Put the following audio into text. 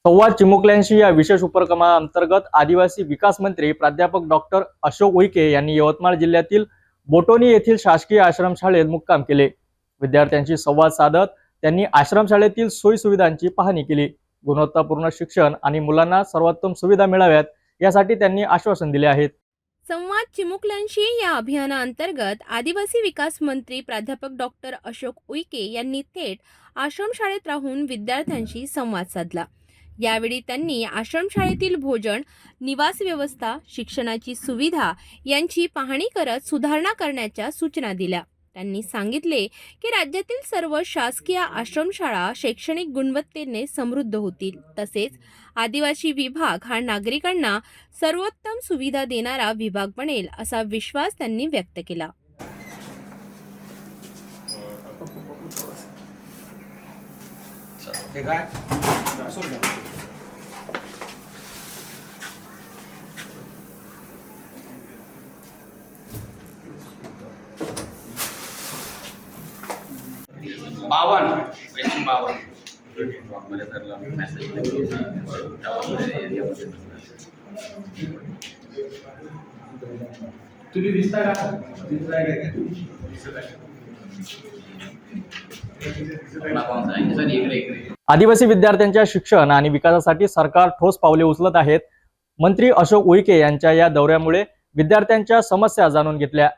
संवाद चिमुकल्यांशी या विशेष उपक्रमाअंतर्गत आदिवासी विकास मंत्री प्राध्यापक डॉक्टर अशोक उईके यांनी यवतमाळ जिल्ह्यातील बोटोनी येथील शासकीय आश्रमशाळेत मुक्काम केले। विद्यार्थ्यांशी संवाद साधत त्यांनी आश्रमशाळेतील सोयी सुविधांची पाहणी केली। गुणवत्तापूर्ण शिक्षण आणि मुलांना सर्वोत्तम सुविधा मिळाव्यात यासाठी त्यांनी आश्वासन दिले आहेत। संवाद चिमुकल्यांशी या अभियानाअंतर्गत आदिवासी विकास मंत्री प्राध्यापक डॉक्टर अशोक उईके यांनी थेट आश्रमशाळेत राहून विद्यार्थ्यांशी संवाद साधला। यावेळी त्यांनी आश्रमशाळेतील भोजन, निवास व्यवस्था, शिक्षणाची सुविधा यांची पाहणी करत सुधारणा करण्याच्या सूचना दिल्या। त्यांनी सांगितले की राज्यातील सर्व शासकीय आश्रमशाळा शैक्षणिक गुणवत्तेने समृद्ध होतील, तसेच आदिवासी विभाग हा नागरिकांना सर्वोत्तम सुविधा देणारा विभाग बनेल असा विश्वास त्यांनी व्यक्त केला। तुम्ही दिसता का? आदिवासी विद्यार्थ्यांच्या शिक्षण आणि विकासासाठी सरकार ठोस पावले उचलत आहेत। मंत्री अशोक उईके यांच्या या दौऱ्यामुळे विद्यार्थ्यांच्या समस्या जाणून घेतल्या।